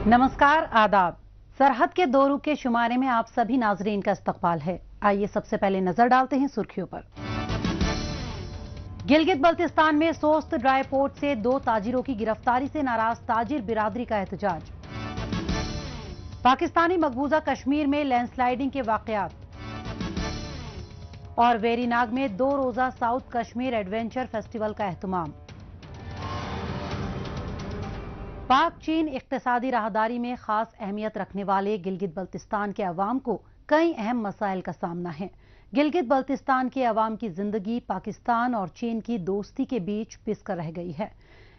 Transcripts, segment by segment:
नमस्कार, आदाब। सरहद के दो रुख के शुमारे में आप सभी नाजरीन का इस्तकबाल है। आइए सबसे पहले नजर डालते हैं सुर्खियों पर। गिलगित बल्तिस्तान में सोस्त ड्राई पोर्ट से 2 ताजिरों की गिरफ्तारी से नाराज ताजिर बिरादरी का एहतजाज। पाकिस्तानी मकबूजा कश्मीर में लैंडस्लाइडिंग के वाकयात। और वेरीनाग में 2 रोजा साउथ कश्मीर एडवेंचर फेस्टिवल का एहतमाम। पाक चीन इक्तिसादी राहदारी में खास अहमियत रखने वाले गिलगित बल्तिस्तान के अवाम को कई अहम मसाइल का सामना है। गिलगित बल्तिस्तान के अवाम की जिंदगी पाकिस्तान और चीन की दोस्ती के बीच पिस कर रह गई है।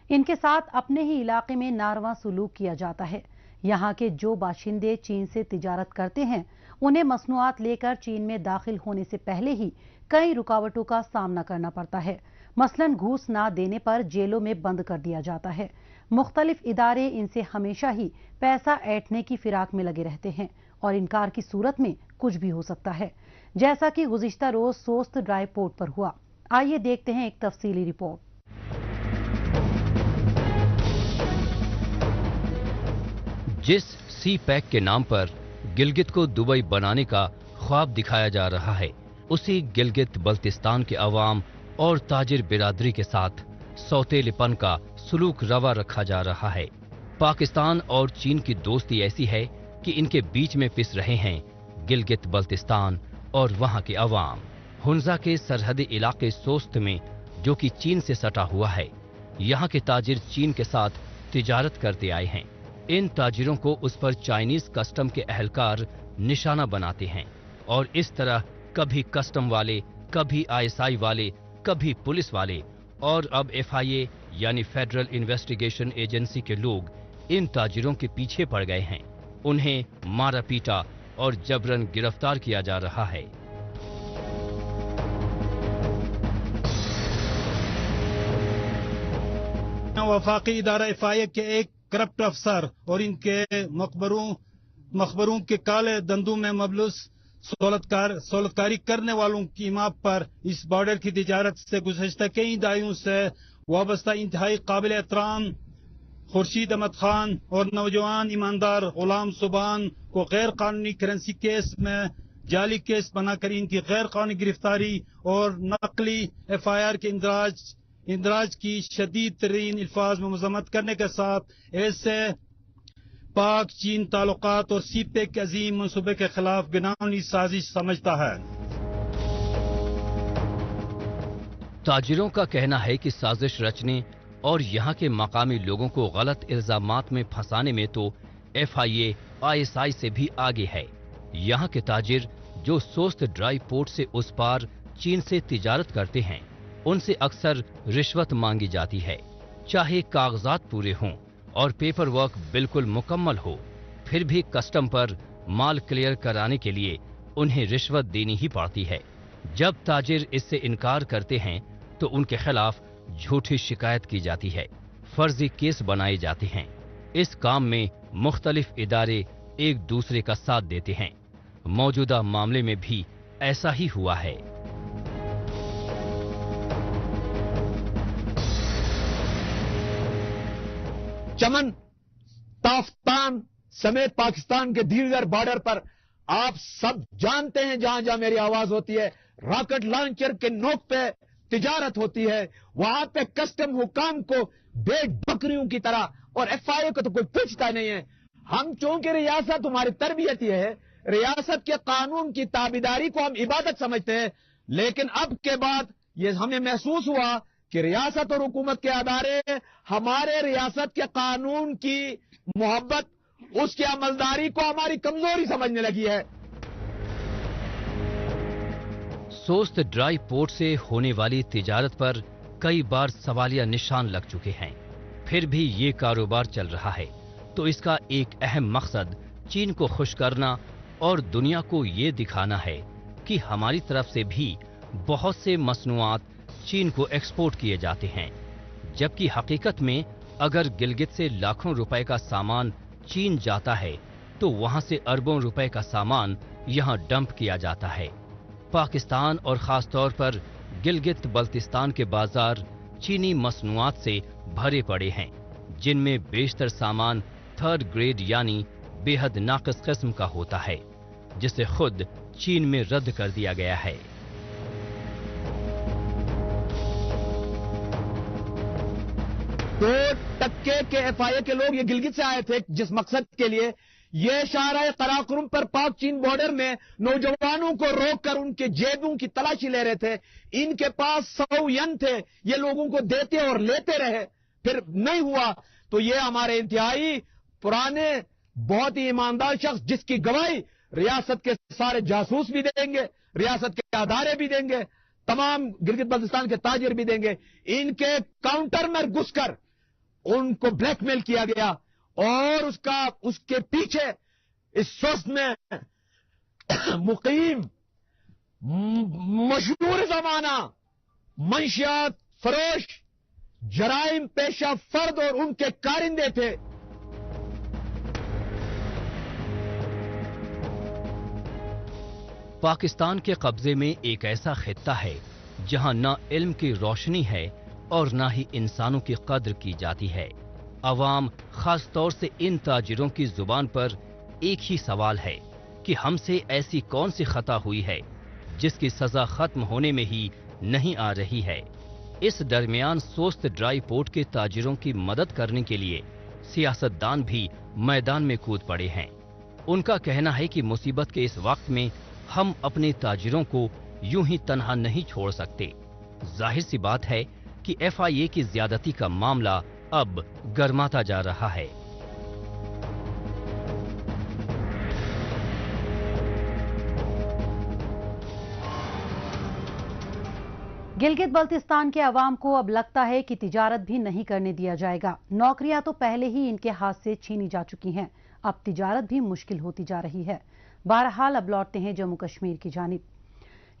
इनके साथ अपने ही इलाके में नारवा सलूक किया जाता है। यहाँ के जो बाशिंदे चीन से तिजारत करते हैं, उन्हें मसनूआत लेकर चीन में दाखिल होने से पहले ही कई रुकावटों का सामना करना पड़ता है। मसलन घूस ना देने पर जेलों में बंद कर दिया जाता है। मुख्तलिफ इदारे इनसे हमेशा ही पैसा ऐंठने की फिराक में लगे रहते हैं और इनकार की सूरत में कुछ भी हो सकता है, जैसा कि गुज़िश्ता रोज सोस्त ड्राई पोर्ट पर हुआ। आइए देखते हैं एक तफसीली रिपोर्ट। जिस सी पैक के नाम पर गिलगित को दुबई बनाने का ख्वाब दिखाया जा रहा है, उसी गिलगित बल्तिस्तान के अवाम और ताजिर बिरादरी के साथ सौतेलेपन का सलूक रवा रखा जा रहा है। पाकिस्तान और चीन की दोस्ती ऐसी है कि इनके बीच में पिस रहे हैं गिलगित बल्तिस्तान और वहां के अवाम। हुंजा के सरहदी इलाके सोस्त में, जो कि चीन से सटा हुआ है, यहाँ के ताजिर चीन के साथ तिजारत करते आए हैं। इन ताजिरों को उस पर चाइनीज कस्टम के अहलकार निशाना बनाते हैं और इस तरह कभी कस्टम वाले, कभी आईएसआई वाले, कभी पुलिस वाले और अब एफआईए यानी फेडरल इन्वेस्टिगेशन एजेंसी के लोग इन ताजिरों के पीछे पड़ गए हैं। उन्हें मारा पीटा और जबरन गिरफ्तार किया जा रहा है। वफाकी इदारा एफआईए के एक करप्ट अफसर और इनके मखबरों के काले धंधों में मबलूस सहूलतकारी करने वालों की माप पर इस बॉर्डर की तिजारत से गुज़श्ता कई दायों से वाबस्ता इंतहाई काबिल एहतराम खुर्शीद अहमद खान और नौजवान ईमानदार गुलाम सुबान को गैर कानूनी करेंसी केस में जाली केस बनाकर इनकी गैर कानूनी गिरफ्तारी और नकली एफआईआर के इंदराज की शदीद तरीन अल्फाज में मजम्मत करने के साथ ऐसे पाक चीन ताल्लुकात और सी पैक के अजीम मंसूबे के खिलाफ घिनौनी साजिश समझता है। ताजिरों का कहना है कि साजिश रचने और यहाँ के मकामी लोगों को गलत इल्जामात में फंसाने में तो एफआईए आईएसआई से भी आगे है। यहाँ के ताजिर जो सोस्त ड्राई पोर्ट से उस पार चीन से तिजारत करते हैं, उनसे अक्सर रिश्वत मांगी जाती है। चाहे कागजात पूरे हों और पेपर वर्क बिल्कुल मुकम्मल हो, फिर भी कस्टम पर माल क्लियर कराने के लिए उन्हें रिश्वत देनी ही पड़ती है। जब ताजिर इससे इनकार करते हैं तो उनके खिलाफ झूठी शिकायत की जाती है, फर्जी केस बनाए जाते हैं। इस काम में मुख्तलिफ इदारे एक दूसरे का साथ देते हैं। मौजूदा मामले में भी ऐसा ही हुआ है। चमन, ताफ्तान समेत पाकिस्तान के दीगर बॉर्डर पर आप सब जानते हैं, जहां जहां मेरी आवाज होती है, रॉकेट लॉन्चर के नोक पे तिजारत होती है। वहां पे कस्टम हुकाम को भेड़ बकरियों की तरह, और एफआईए को तो कोई पूछता नहीं है। हम चूंकि रियासत हमारी तरबियत ये है, रियासत के कानून की ताबेदारी को हम इबादत समझते हैं, लेकिन अब के बाद ये हमें महसूस हुआ कि रियासत और हुकूमत के अदारे हमारे रियासत के कानून की मोहब्बत, उसकी अमलदारी को हमारी कमजोरी समझने लगी है। सोस्त ड्राई पोर्ट से होने वाली तिजारत पर कई बार सवालिया निशान लग चुके हैं, फिर भी ये कारोबार चल रहा है, तो इसका एक अहम मकसद चीन को खुश करना और दुनिया को ये दिखाना है कि हमारी तरफ से भी बहुत से मसनूआत चीन को एक्सपोर्ट किए जाते हैं, जबकि हकीकत में अगर गिलगित से लाखों रुपए का सामान चीन जाता है तो वहां से अरबों रुपए का सामान यहां डंप किया जाता है। पाकिस्तान और खास तौर पर गिलगित बल्तिस्तान के बाजार चीनी मसनूआत से भरे पड़े हैं, जिनमें बेशतर सामान 3rd ग्रेड यानी बेहद नाक़िस किस्म का होता है, जिसे खुद चीन में रद्द कर दिया गया है। दो टक्के के FIA के लोग ये गिलगित से आए थे जिस मकसद के लिए, ये शाहराह कराकुरम पर पाक चीन बॉर्डर में नौजवानों को रोककर उनके जेबों की तलाशी ले रहे थे। इनके पास 100 यन थे, ये लोगों को देते और लेते रहे, फिर नहीं हुआ तो ये हमारे इंतहाई पुराने बहुत ही ईमानदार शख्स, जिसकी गवाही रियासत के सारे जासूस भी देंगे, रियासत के अदारे भी देंगे, तमाम गिलगित बल्तिस्तान के ताजिर भी देंगे, इनके काउंटर में घुसकर उनको ब्लैकमेल किया गया और उसके पीछे इस सोच में मुकीम मशहूर जमाना मंशियात फरोश जराइम पेशा फर्द और उनके कारिंदे थे। पाकिस्तान के कब्जे में एक ऐसा खित्ता है जहां ना इल्म की रोशनी है और ना ही इंसानों की कद्र की जाती है। अवाम, खास तौर से इन ताजिरों की जुबान पर एक ही सवाल है कि हमसे ऐसी कौन सी खता हुई है जिसकी सजा खत्म होने में ही नहीं आ रही है। इस दरमियान सोस्त ड्राई पोर्ट के ताजिरों की मदद करने के लिए सियासतदान भी मैदान में कूद पड़े हैं। उनका कहना है कि मुसीबत के इस वक्त में हम अपने ताजिरों को यूं ही तन्हा नहीं छोड़ सकते। जाहिर सी बात है कि FIA की ज्यादती का मामला अब गर्माता जा रहा है। गिलगित बल्तिस्तान के अवाम को अब लगता है कि तिजारत भी नहीं करने दिया जाएगा। नौकरियां तो पहले ही इनके हाथ से छीनी जा चुकी हैं, अब तिजारत भी मुश्किल होती जा रही है। बहरहाल अब लौटते हैं जम्मू कश्मीर की जानिब।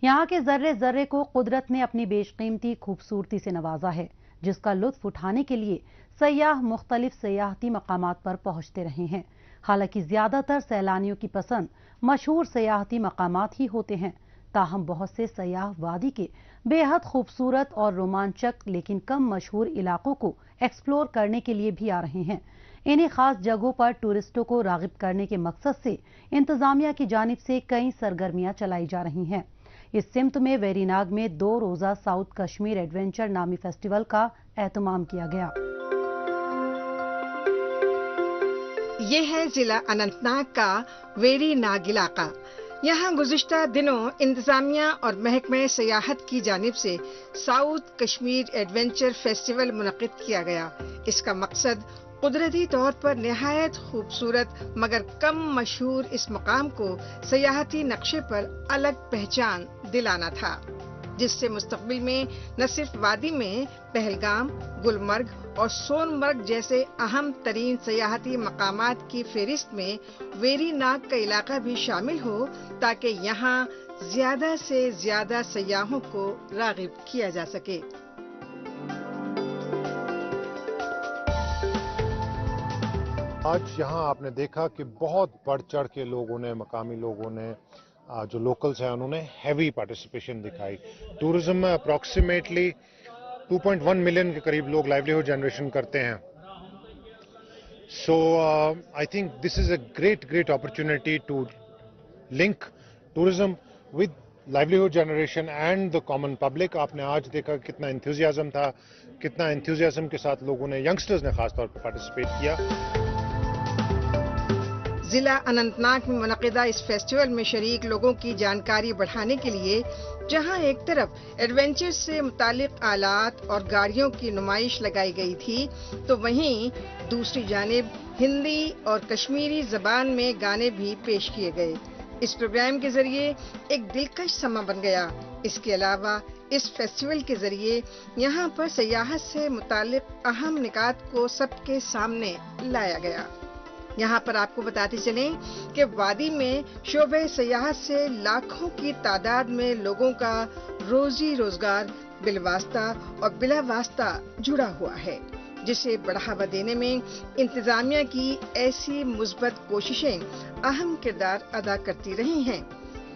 यहाँ के जर्रे जर्रे को कुदरत ने अपनी बेशकीमती खूबसूरती से नवाजा है, जिसका लुत्फ उठाने के लिए सयाह मुख्तलिफ सयाहती मकामात पर पहुंचते रहे हैं। हालांकि ज्यादातर सैलानियों की पसंद मशहूर सयाहती मकामात ही होते हैं, ताहम बहुत से सयाह वादी के बेहद खूबसूरत और रोमांचक लेकिन कम मशहूर इलाकों को एक्सप्लोर करने के लिए भी आ रहे हैं। इन्हीं खास जगहों पर टूरिस्टों को रागिब करने के मकसद से इंतजामिया की जानिब से कई सरगर्मियां चलाई जा रही हैं। इस सिमत में वेरीनाग में 2 रोजा साउथ कश्मीर एडवेंचर नामी फेस्टिवल का एहतमाम किया गया। ये है जिला अनंतनाग का वेरीनाग इलाका। यहाँ गुज़िश्ता दिनों इंतजामिया और महकमे सयाहत की जानिब से साउथ कश्मीर एडवेंचर फेस्टिवल मुनक़िद किया गया। इसका मकसद कुदरती तौर पर निहायत खूबसूरत मगर कम मशहूर इस मकाम को सयाहती नक्शे पर अलग पहचान दिलाना था, जिससे मुस्तक़बिल में न सिर्फ वादी में पहलगाम, गुलमर्ग और सोनमर्ग जैसे अहम तरीन सयाहती मकामात की फहरिस्त में वेरीनाग का इलाका भी शामिल हो, ताकि यहाँ ज्यादा से ज्यादा सयाहों को राग़िब किया जा सके। आज यहाँ आपने देखा कि बहुत बढ़ चढ़ के लोगों ने, मकामी लोगों ने, जो लोकल्स हैं, उन्होंने हैवी पार्टिसिपेशन दिखाई। टूरिज्म में अप्रॉक्सीमेटली 2.1 मिलियन के करीब लोग लाइवलीहुड जनरेशन करते हैं। So I think this is a great opportunity to link tourism with livelihood generation and the common public. आपने आज देखा कितना एंथुजियाज्म था, कितना एंथुजियाज्म के साथ लोगों ने, यंगस्टर्स ने खासतौर पर पार्टिसिपेट किया। जिला अनंतनाग में मुनक़िदा इस फेस्टिवल में शरीक लोगों की जानकारी बढ़ाने के लिए जहां एक तरफ एडवेंचर से मुतालिक आलात और गाड़ियों की नुमाइश लगाई गई थी, तो वहीं दूसरी जानिब हिंदी और कश्मीरी जबान में गाने भी पेश किए गए। इस प्रोग्राम के जरिए एक दिलकश समा बन गया। इसके अलावा इस फेस्टिवल के जरिए यहाँ पर सयाहत से मुतालिक अहम निकात को सबके सामने लाया गया। यहाँ पर आपको बताते चलें कि वादी में शोबे सयाहत से लाखों की तादाद में लोगों का रोजी रोजगार बिलवास्ता और बिला वास्ता जुड़ा हुआ है, जिसे बढ़ावा देने में इंतजामिया की ऐसी मुस्बत कोशिशें अहम किरदार अदा करती रही हैं।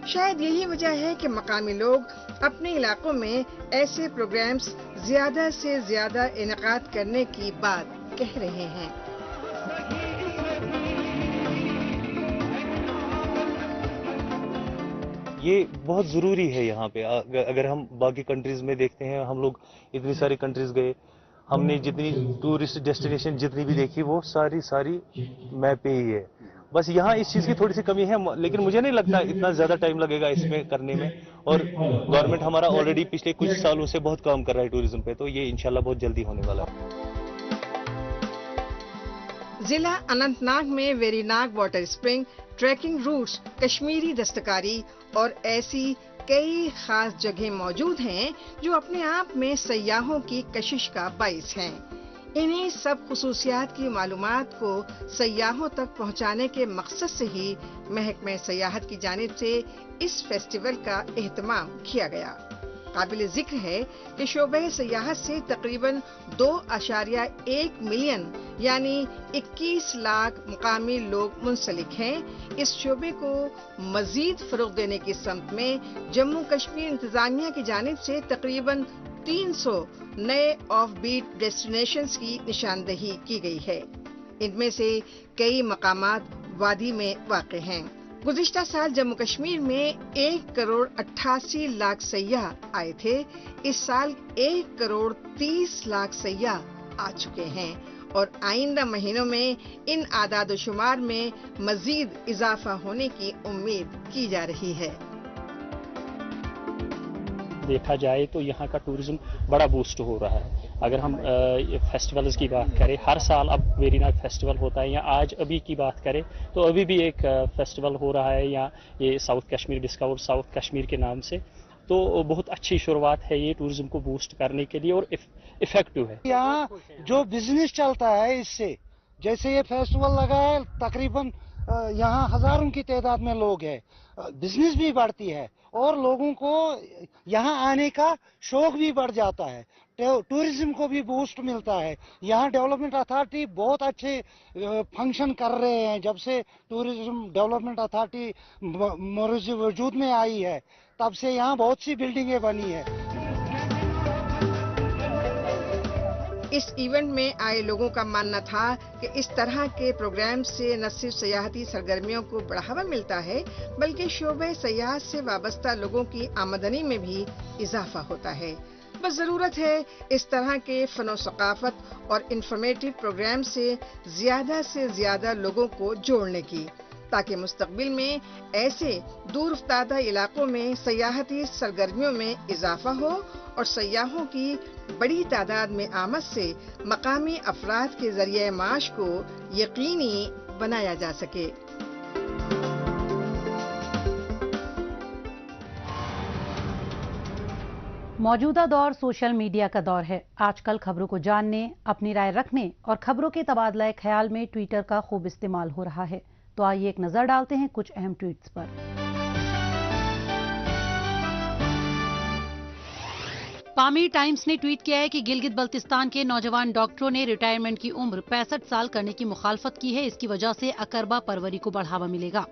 शायद यही वजह है कि मकामी लोग अपने इलाकों में ऐसे प्रोग्राम्स ज्यादा से ज्यादा इनेकाद करने की बात कह रहे हैं। یہ بہت ضروری ہے یہاں پہ. اگر ہم باقی کنٹریز میں دیکھتے ہیں، ہم لوگ اتنی ساری کنٹریز گئے، ہم نے جتنی ٹورسٹ ڈیسٹینیشن جتنی بھی دیکھی وہ ساری میپ پہ ہی ہے. بس یہاں اس چیز کی تھوڑی سی کمی ہے، لیکن مجھے نہیں لگتا اتنا زیادہ ٹائم لگے گا اس میں کرنے میں. اور گورنمنٹ ہمارا آلریڈی پچھلے کچھ سالوں سے بہت کام کر رہا ہے ٹوریزم پہ، تو یہ انشاءاللہ بہت جلدی ہونے والا ہے. ضلع اننت ناگ میں Verinag water spring, trekking routes, Kashmiri دستکاری اور ایسی کئی خاص جگہیں موجود ہیں جو اپنے آپ میں سیاحوں کی کشش کا باعث ہیں. انہیں سب خصوصیات کی معلومات کو سیاحوں تک پہنچانے کے مقصد سے ہی محکمہ سیاحت کی جانب سے اس فیسٹیول کا اہتمام کیا گیا. قابل ذکر ہے کہ شعبہ سیاحت سے تقریباً 2.1 ملین یعنی 21 لاکھ مقامی لوگ منسلک ہیں. اس شعبے کو مزید فروغ دینے کی سمت میں جموں کشمیر انتظامیہ کی جانب سے تقریباً 300 نئے آف بیٹ ڈیسٹینیشنز کی نشاندہی کی گئی ہے. ان میں سے کئی مقامات وادی میں واقع ہیں. گزشتہ سال جموں کشمیر میں 1 کروڑ 88 لاکھ سیاح آئے تھے. اس سال 1 کروڑ 30 لاکھ سیاح آ چکے ہیں اور آئندہ مہینوں میں ان اعداد و شمار میں مزید اضافہ ہونے کی امید کی جا رہی ہے. دیکھا جائے تو یہاں کا ٹورزم بڑا بوسٹ ہو رہا ہے. اگر ہم فیسٹیولز کی بات کریں، ہر سال اب ویری ناگ فیسٹیول ہوتا ہے، یا آج ابھی کی بات کریں تو ابھی بھی ایک فیسٹیول ہو رہا ہے، یا یہ south Kashmir discover south Kashmir کے نام سے. تو بہت اچھی شروعات ہے یہ ٹورزم کو بوسٹ کرنے کے لیے اور افیکٹو ہے. یہاں جو بزنس چلتا ہے اس سے، جیسے یہ فیسٹیول لگا ہے، تقریباً یہاں ہزاروں کی تعداد میں لوگ ہیں، بزنس بھی بڑھتی ہے اور لوگوں کو یہاں آنے کا شوق بھی بڑھ جاتا ہے، ٹورزم کو بھی بوسٹ ملتا ہے. یہاں ڈیولپمنٹ اتھارٹی بہت اچھے فنکشن کر رہے ہیں. جب سے ٹورزم ڈیولپمنٹ اتھارٹی وجود میں آئی ہے تب سے یہاں بہت سی بلڈنگیں بنی ہیں. اس ایونٹ میں آئے لوگوں کا ماننا تھا کہ اس طرح کے پروگرام سے نہ صرف سیاحتی سرگرمیوں کو بڑھاوا ملتا ہے بلکہ شعبہ سیاحت سے وابستہ لوگوں کی آمدنی میں بھی اضافہ ہوتا ہے. بس ضرورت ہے اس طرح کے فن و ثقافت اور انفارمیٹیو پروگرام سے زیادہ لوگوں کو جوڑنے کی، تاکہ مستقبل میں ایسے دور افتادہ علاقوں میں سیاحتی سرگرمیوں میں اضافہ ہو اور سیاحوں کی بڑی تعداد میں آمد سے مقامی افراد کے ذریعہ معاش کو یقینی بنایا جا سکے. موجودہ دور سوشل میڈیا کا دور ہے. آج کل خبروں کو جاننے، اپنی رائے رکھنے اور خبروں کے تبادلہ خیال میں ٹویٹر کا خوب استعمال ہو رہا ہے. تو آئیے ایک نظر ڈالتے ہیں کچھ اہم ٹویٹس پر. پامیر ٹائمز نے ٹویٹ کیا ہے کہ گلگت بلتستان کے نوجوان ڈاکٹروں نے ریٹائرمنٹ کی عمر 65 سال کرنے کی مخالفت کی ہے. اس کی وجہ سے اقربا پروری کو بڑھاوا ملے گا.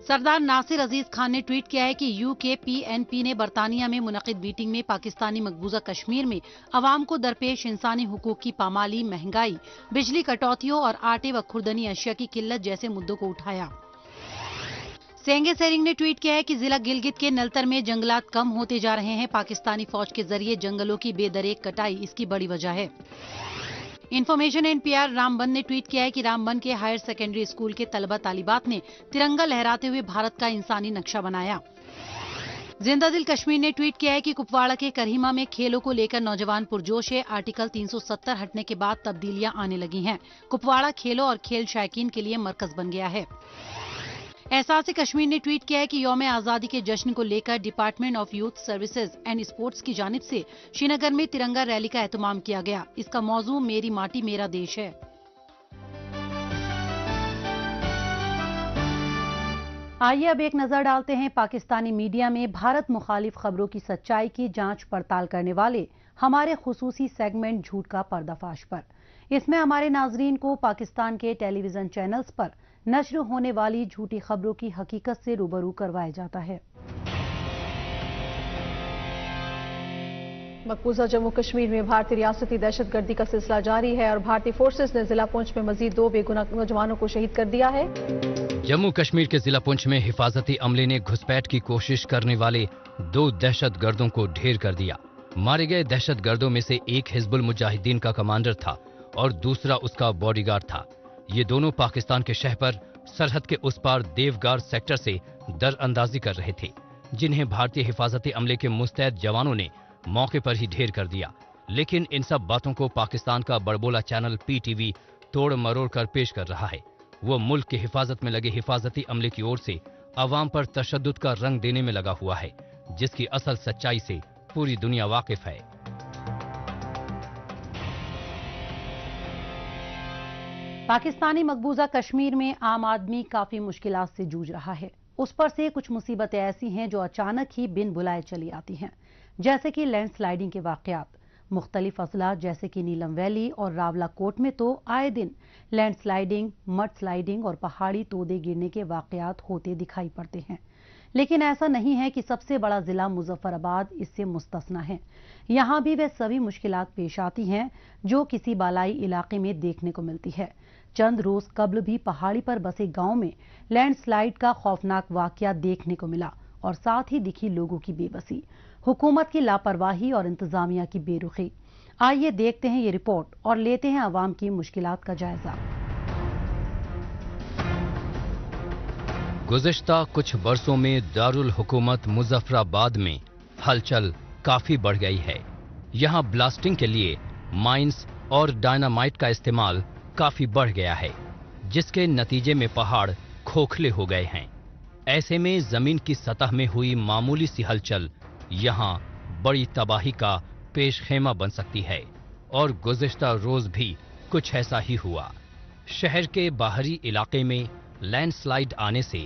سردار ناصر عزیز خان نے ٹویٹ کیا ہے کہ UKPNP نے برطانیہ میں منعقد میٹنگ میں پاکستانی مقبوضہ کشمیر میں عوام کو درپیش انسانی حقوق کی پامالی، مہنگائی، بجلی کٹوتیوں اور آٹے و خوردنی اشیاء کی قلت جیسے مدعوں کو اٹھایا. سینگے سیرنگ نے ٹویٹ کیا ہے کہ ضلع گلگت کے نلتر میں جنگلات کم ہوتے جا رہے ہیں. پاکستانی فوج کے ذریعے جنگلوں کی بے دریغ کٹائی اس کی بڑی وجہ ہے. انفارمیشن NPR رام بن نے ٹویٹ کیا ہے کہ رام بن کے ہائر سیکنڈری اسکول کے طلبہ طالبات نے ترنگا لہراتے ہوئے بھارت کا انسانی نقشہ بنایا. زندہ دل کشمیر نے ٹویٹ کیا ہے کہ کپواڑہ کے کرہیما میں کھیلوں کو لے کر نوجوان پرجوش ہے. آرٹیکل 370 ہٹنے کے بعد تبدیلیاں آنے لگی ہیں. کپواڑہ کھیلوں اور کھیل شائقین کے لیے مرکز بن گیا ہے. احساس کشمیر نے ٹویٹ کیا ہے کہ یوم آزادی کے جشن کو لے کر department of youth services and sports کی جانب سے شری نگر میں ترنگا ریلی کا اہتمام کیا گیا. اس کا موضوع میری ماٹی میرا دیش ہے. آئیے اب ایک نظر ڈالتے ہیں پاکستانی میڈیا میں بھارت مخالف خبروں کی سچائی کی جانچ پڑتال کرنے والے ہمارے خصوصی سیگمنٹ جھوٹ کا پردہ فاش پر. اس میں ہمارے ناظرین کو پاکستان کے ٹیلی ویژن چینلز پر نشر ہونے والی جھوٹی خبروں کی حقیقت سے روبرو کروایا جاتا ہے. मकबूजा जम्मू कश्मीर में भारतीय रियासती दहशत गर्दी का सिलसिला जारी है और भारतीय फोर्सेस ने जिला पुंछ में मजीद 2 बेगुनाह नौजवानों को शहीद कर दिया है। जम्मू कश्मीर के जिला पुंछ में हिफाजती अमले ने घुसपैठ की कोशिश करने वाले 2 दहशतगर्दों को ढेर कर दिया। मारे गए दहशतगर्दों में से एक हिजबुल मुजाहिदीन का कमांडर था और दूसरा उसका बॉडीगार्ड था। ये दोनों पाकिस्तान के शह पर सरहद के उस पार देवगार सेक्टर से दरअंदाजी कर रहे थे, जिन्हें भारतीय हिफाजती अमले के मुस्तैद जवानों ने मौके पर ही ढेर कर दिया। लेकिन इन सब बातों को पाकिस्तान का बड़बोला चैनल PTV तोड़ मरोड़ कर पेश कर रहा है। वो मुल्क की हिफाजत में लगे हिफाजती अमले की ओर से अवाम पर तशद्दुद का रंग देने में लगा हुआ है, जिसकी असल सच्चाई से पूरी दुनिया वाकिफ है। पाकिस्तानी मकबूजा कश्मीर में आम आदमी काफी मुश्किलात से जूझ रहा है। उस पर से कुछ मुसीबतें ऐसी हैं जो अचानक ही बिन बुलाए चली आती हैं, जैसे कि लैंडस्लाइडिंग के वाकयात। मुख्तलिफ अजला जैसे कि नीलम वैली और रावलाकोट में तो आए दिन लैंडस्लाइडिंग, मड स्लाइडिंग और पहाड़ी तोदे गिरने के वाकयात होते दिखाई पड़ते हैं। लेकिन ऐसा नहीं है कि सबसे बड़ा जिला मुजफ्फराबाद इससे मुस्तस्ना है। यहाँ भी वे सभी मुश्किलात पेश आती हैं जो किसी बालाई इलाके में देखने को मिलती है। चंद रोज कबल भी पहाड़ी पर बसे गांव में लैंडस्लाइड का खौफनाक वाकया देखने को मिला और साथ ही दिखी लोगों की बेबसी, हुकूमत की लापरवाही और इंतजामिया की बेरुखी। आइए देखते हैं ये रिपोर्ट और लेते हैं आवाम की मुश्किलात का जायजा। गुज़िश्ता कुछ बरसों में दारुल हुकूमत मुजफ्फराबाद में हलचल काफी बढ़ गई है। यहाँ ब्लास्टिंग के लिए माइंस और डायनामाइट का इस्तेमाल काफी बढ़ गया है, जिसके नतीजे में पहाड़ खोखले हो गए हैं। ऐसे में जमीन की सतह में हुई मामूली सी हलचल यहाँ बड़ी तबाही का पेशखेमा बन सकती है और गुज़िश्ता रोज भी कुछ ऐसा ही हुआ। शहर के बाहरी इलाके में लैंडस्लाइड आने से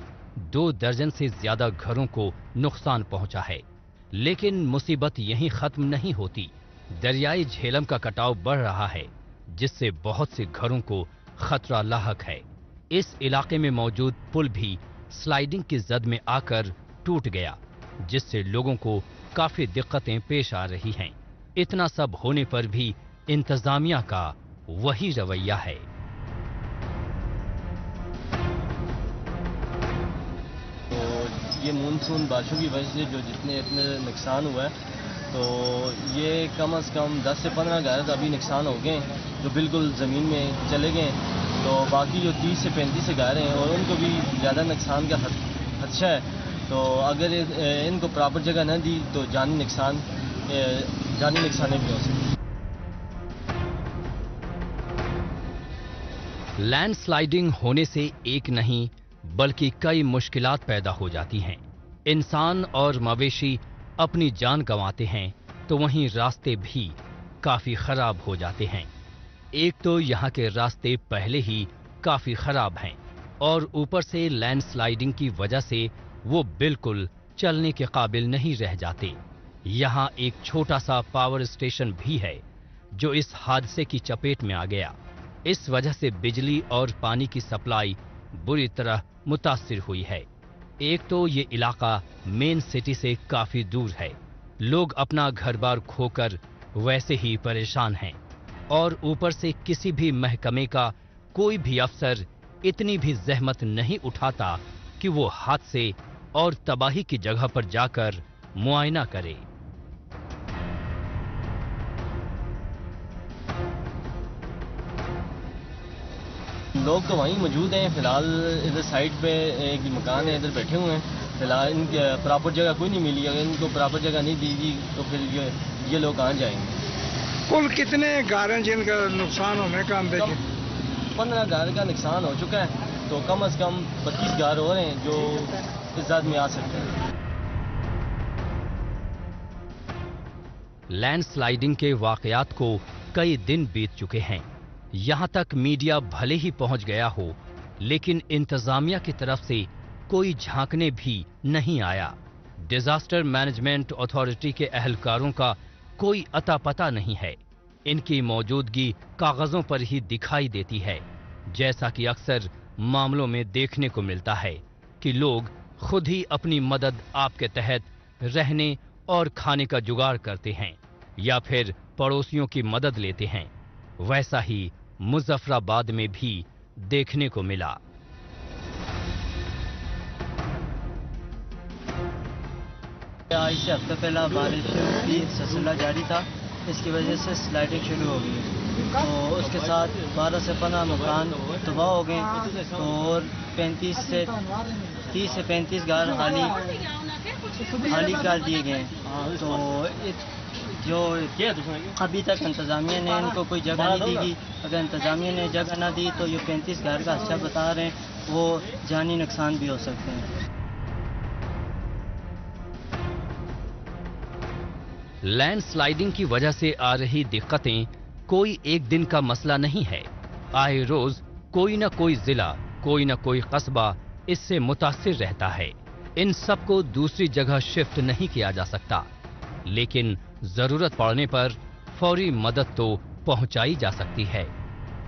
2 दर्जन से ज्यादा घरों को नुकसान पहुंचा है। लेकिन मुसीबत यहीं खत्म नहीं होती। दरियाई झेलम का कटाव बढ़ रहा है, जिससे बहुत से घरों को खतरा लाहक है। इस इलाके में मौजूद पुल भी स्लाइडिंग की जद में आकर टूट गया, जिससे लोगों को काफी दिक्कतें पेश आ रही हैं। इतना सब होने पर भी इंतजामिया का वही रवैया है। तो ये मानसून बारिशों की वजह से जो इतने नुकसान हुआ है, तो ये कम से कम 10 से 15 घर अभी नुकसान हो गए, जो बिल्कुल ज़मीन में चले गए। तो बाकी जो 30 से 35 घर हैं और उनको भी ज़्यादा नुकसान का खदशा है। तो अगर इनको प्रॉपर जगह न दी तो जानी नुकसान भी हो सकते। लैंडस्लाइडिंग होने से एक नहीं बल्कि कई मुश्किलात पैदा हो जाती हैं। इंसान और मवेशी अपनी जान गंवाते हैं, तो वहीं रास्ते भी काफी खराब हो जाते हैं। एक तो यहाँ के रास्ते पहले ही काफी खराब हैं और ऊपर से लैंडस्लाइडिंग की वजह से वो बिल्कुल चलने के काबिल नहीं रह जाते। यहाँ एक छोटा सा पावर स्टेशन भी है जो इस हादसे की चपेट में आ गया। इस वजह से बिजली और पानी की सप्लाई बुरी तरह मुतासिर हुई है। एक तो ये इलाका मेन सिटी से काफी दूर है। लोग अपना घर-बार खोकर वैसे ही परेशान हैं और ऊपर से किसी भी महकमे का कोई भी अफसर इतनी भी जहमत नहीं उठाता कि वो हादसे और तबाही की जगह पर जाकर मुआयना करे। लोग तो वहीं मौजूद हैं फिलहाल। इधर साइड पे एक मकान है, इधर बैठे हुए हैं फिलहाल। इनके प्रॉपर जगह कोई नहीं मिली। अगर इनको प्रॉपर जगह नहीं दी गई तो फिर ये लोग कहाँ जाएंगे। कुल कितने घर हैं जिनका नुकसान होने का अंदाजा? 15 घर का नुकसान हो चुका है, तो कम से कम 32 घर और हैं जो इस जद में आ सकते हैं। लैंडस्लाइडिंग के वाकयात को कई दिन बीत चुके हैं। यहां तक मीडिया भले ही पहुंच गया हो, लेकिन इंतजामिया की तरफ से कोई झांकने भी नहीं आया। डिजास्टर मैनेजमेंट अथॉरिटी के अहलकारों का कोई अता पता नहीं है। इनकी मौजूदगी कागजों पर ही दिखाई देती है, जैसा कि अक्सर मामलों में देखने को मिलता है कि लोग खुद ही अपनी मदद आपके तहत रहने और खाने का जुगाड़ करते हैं, या फिर पड़ोसियों की मदद लेते हैं, वैसा ही मुजफ्फराबाद में भी देखने को मिला। आज से हफ्ते पहला बारिश की सिलसिला जारी था, इसकी वजह से स्लाइडिंग शुरू हो गई, तो उसके साथ 12 से 15 मकान तबाह हो गए, और 30 से 35 घर खाली कर दिए गए। तो जो अभी तक इंतज़ामिया ने इनको कोई जगह नहीं दी गई, अगर इंतज़ामिया ने जगह ना दी तो ये 35 घर का अच्छा बता रहे हैं, वो जानी नुकसान भी हो सकते हैं। लैंडस्लाइडिंग की वजह से आ रही दिक्कतें कोई एक दिन का मसला नहीं है। आए रोज कोई न कोई जिला, कोई न कोई कस्बा इससे मुतासिर रहता है। इन सबको दूसरी जगह शिफ्ट नहीं किया जा सकता, लेकिन जरूरत पड़ने पर फौरी मदद तो पहुंचाई जा सकती है।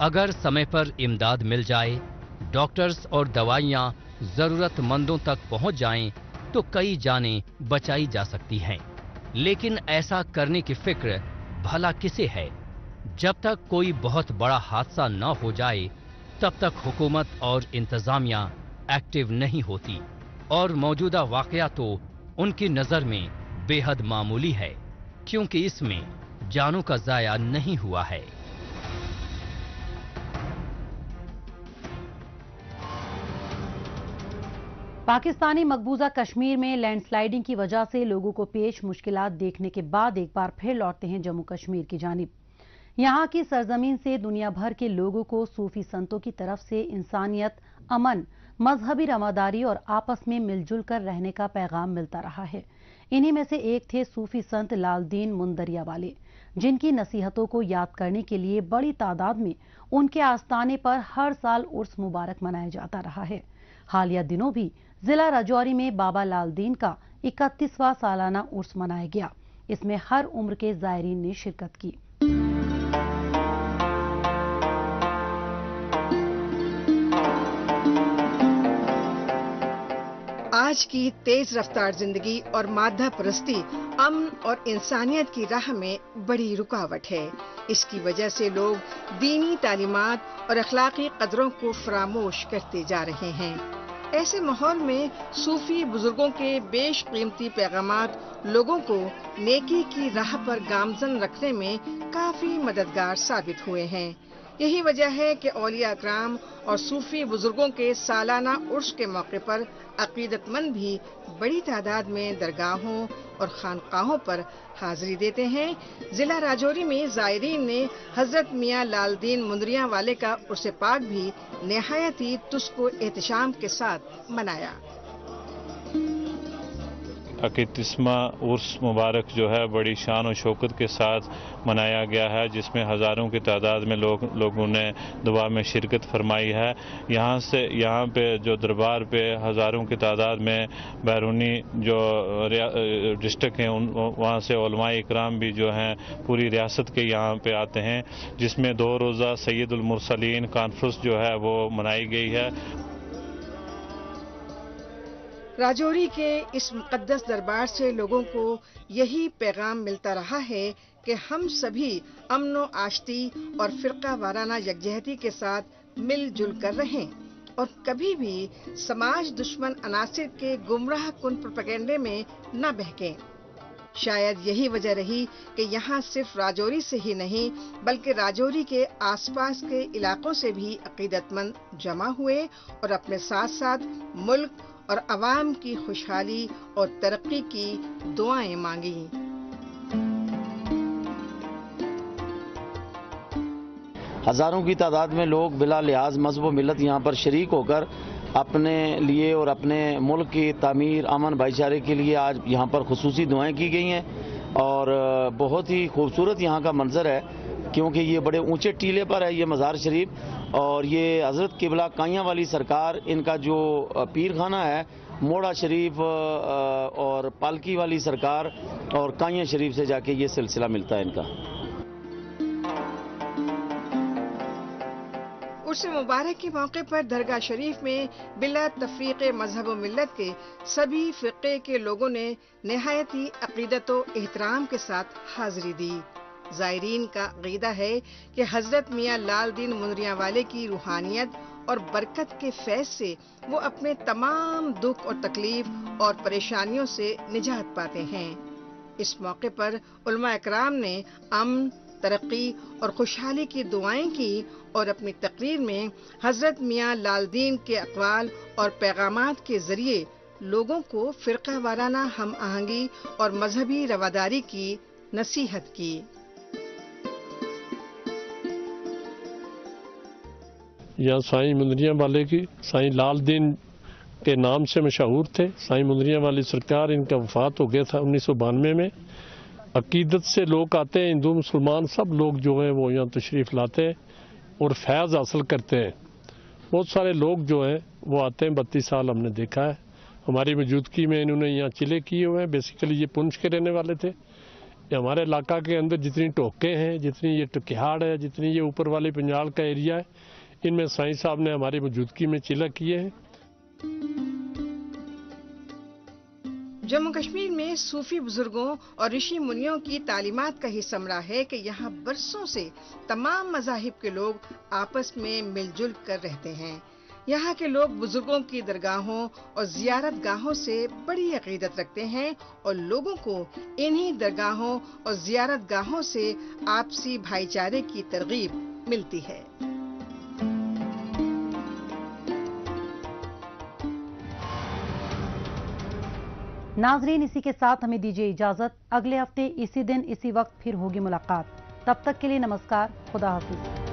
अगर समय पर इमदाद मिल जाए, डॉक्टर्स और दवाइयां जरूरतमंदों तक पहुंच जाएं, तो कई जानें बचाई जा सकती हैं। लेकिन ऐसा करने की फिक्र भला किसे है? जब तक कोई बहुत बड़ा हादसा न हो जाए, तब तक हुकूमत और इंतजामिया एक्टिव नहीं होती, और मौजूदा वाकया तो उनकी नजर में बेहद मामूली है, क्योंकि इसमें जानों का जाया नहीं हुआ है। पाकिस्तानी मकबूजा कश्मीर में लैंडस्लाइडिंग की वजह से लोगों को पेश मुश्किलात देखने के बाद एक बार फिर लौटते हैं जम्मू कश्मीर की जानिब। यहाँ की सरजमीन से दुनिया भर के लोगों को सूफी संतों की तरफ से इंसानियत, अमन, मजहबी रमादारी और आपस में मिलजुल कर रहने का पैगाम मिलता रहा है। इन्हीं में से एक थे सूफी संत लालदीन मुंदरिया वाले, जिनकी नसीहतों को याद करने के लिए बड़ी तादाद में उनके आस्थाने पर हर साल उर्स मुबारक मनाया जाता रहा है। हालिया दिनों भी जिला राजौरी में बाबा लालदीन का 31वां सालाना उर्स मनाया गया। इसमें हर उम्र के जायरीन ने शिरकत की। आज की तेज रफ्तार जिंदगी और मादा परस्ती अमन और इंसानियत की राह में बड़ी रुकावट है। इसकी वजह से लोग दीनी तालीमात और अखलाकी कदरों को फरामोश करते जा रहे हैं। ऐसे माहौल में सूफी बुजुर्गों के बेशकीमती पैगामात लोगों को नेकी की राह पर गामजन रखने में काफी मददगार साबित हुए हैं। यही वजह है कि औलिया इकराम और सूफी बुजुर्गों के सालाना उर्स के मौके पर अकीदतमंद भी बड़ी तादाद में दरगाहों और खानकाहों पर हाजिरी देते हैं। जिला राजौरी में जायरीन ने हजरत मियां लालदीन मुंदरिया वाले का उर्स पाक भी निहायत ही तुस्को एहतशाम के साथ मनाया। 31वां उर्स मुबारक जो है बड़ी शान और शौकत के साथ मनाया गया है, जिसमें हज़ारों की तादाद में लोगों ने दुआ में शिरकत फरमाई है। यहाँ पे जो दरबार पे हज़ारों की तादाद में बैरूनी जो डिस्ट्रिक्ट हैं वहाँ से उलमाए इकराम भी जो हैं पूरी रियासत के यहाँ पे आते हैं, जिसमें 2 रोज़ा सैयदुल मुरसलीन कॉन्फ्रेंस जो है वो मनाई गई है। राजौरी के इस मुकद्दस दरबार से लोगों को यही पैगाम मिलता रहा है कि हम सभी अमन व आश्ती और फिरका वाराना यकजहती के साथ मिलजुल कर रहें और कभी भी समाज दुश्मन अनासिर के गुमराह कुन प्रोपेगेंडे में न बहकें। शायद यही वजह रही कि यहाँ सिर्फ राजौरी से ही नहीं बल्कि राजौरी के आसपास के इलाकों से भी अकीदतमंद जमा हुए और अपने साथ साथ मुल्क और अवाम की खुशहाली और तरक्की की दुआएं मांगी। हजारों की तादाद में लोग बिला लिहाज मजहब व मिलत यहाँ पर शरीक होकर अपने लिए और अपने मुल्क की तामीर, अमन, भाईचारे के लिए आज यहाँ पर खुसूसी दुआएं की गई हैं और बहुत ही खूबसूरत यहाँ का मंजर है, क्योंकि ये बड़े ऊंचे टीले पर है ये मज़ार शरीफ और ये हज़रत किबला काइयां वाली सरकार इनका जो पीर खाना है मोड़ा शरीफ और पालकी वाली सरकार और काइयां शरीफ से जाके ये सिलसिला मिलता है इनका। عرس مبارک کے موقع پر درگاہ شریف میں بلا تفریق مذہب و ملت کے سبھی فرقے کے لوگوں نے نہایت ہی عقیدت و احترام کے ساتھ حاضری دی۔ زائرین کا عقیدہ ہے کہ حضرت میاں لال دین منریاں والے کی روحانیت اور برکت کے فیض سے وہ اپنے تمام دکھ اور تکلیف اور پریشانیوں سے نجات پاتے ہیں۔ اس موقع پر علماء اکرام نے امن، ترقی اور خوشحالی کی دعائیں کی اور اپنی تقریر میں حضرت میاں لال دین کے اقوال اور پیغامات کے ذریعے لوگوں کو فرقہ وارانہ ہم آہنگی اور مذہبی رواداری کی نصیحت کی۔ یہاں سائیں منریاں والے کی سائیں لال دین کے نام سے مشہور تھے۔ سائیں منریاں والی سرکار، ان کا وفات ہو گیا تھا 1992 میں۔ عقیدت سے لوگ آتے ہیں، ہندو مسلمان سب لوگ جو ہیں وہ یہاں تشریف لاتے ہیں اور فیض حاصل کرتے ہیں۔ بہت سارے لوگ جو ہیں وہ آتے ہیں، 32 سال ہم نے دیکھا ہے ہماری موجودگی میں انہوں نے یہاں چلے کیے ہوئے ہیں۔ بیسیکلی یہ پونچھ کے رہنے والے تھے۔ یہ ہمارے علاقہ کے اندر جتنی ٹوکے ہیں، جتنی یہ ٹکہاڑ ہے، جتنی یہ اوپر والی پنجال کا ایریا ہے، ان میں سائیں صاحب نے ہماری موجودگی میں چلا کیے ہیں۔ جموں کشمیر میں صوفی بزرگوں اور رشی منیوں کی تعلیمات کا ہی ثمرہ ہے کہ یہاں برسوں سے تمام مذاہب کے لوگ آپس میں مل جل کر رہتے ہیں۔ یہاں کے لوگ بزرگوں کی درگاہوں اور زیارت گاہوں سے بڑی عقیدت رکھتے ہیں اور لوگوں کو انہی درگاہوں اور زیارت گاہوں سے آپسی بھائی چارے کی ترغیب ملتی ہے۔ ناظرین، اسی کے ساتھ ہمیں دیجیے اجازت۔ اگلے ہفتے اسی دن اسی وقت پھر ہوگی ملاقات۔ تب تک کے لیے نمسکار، خدا حافظ۔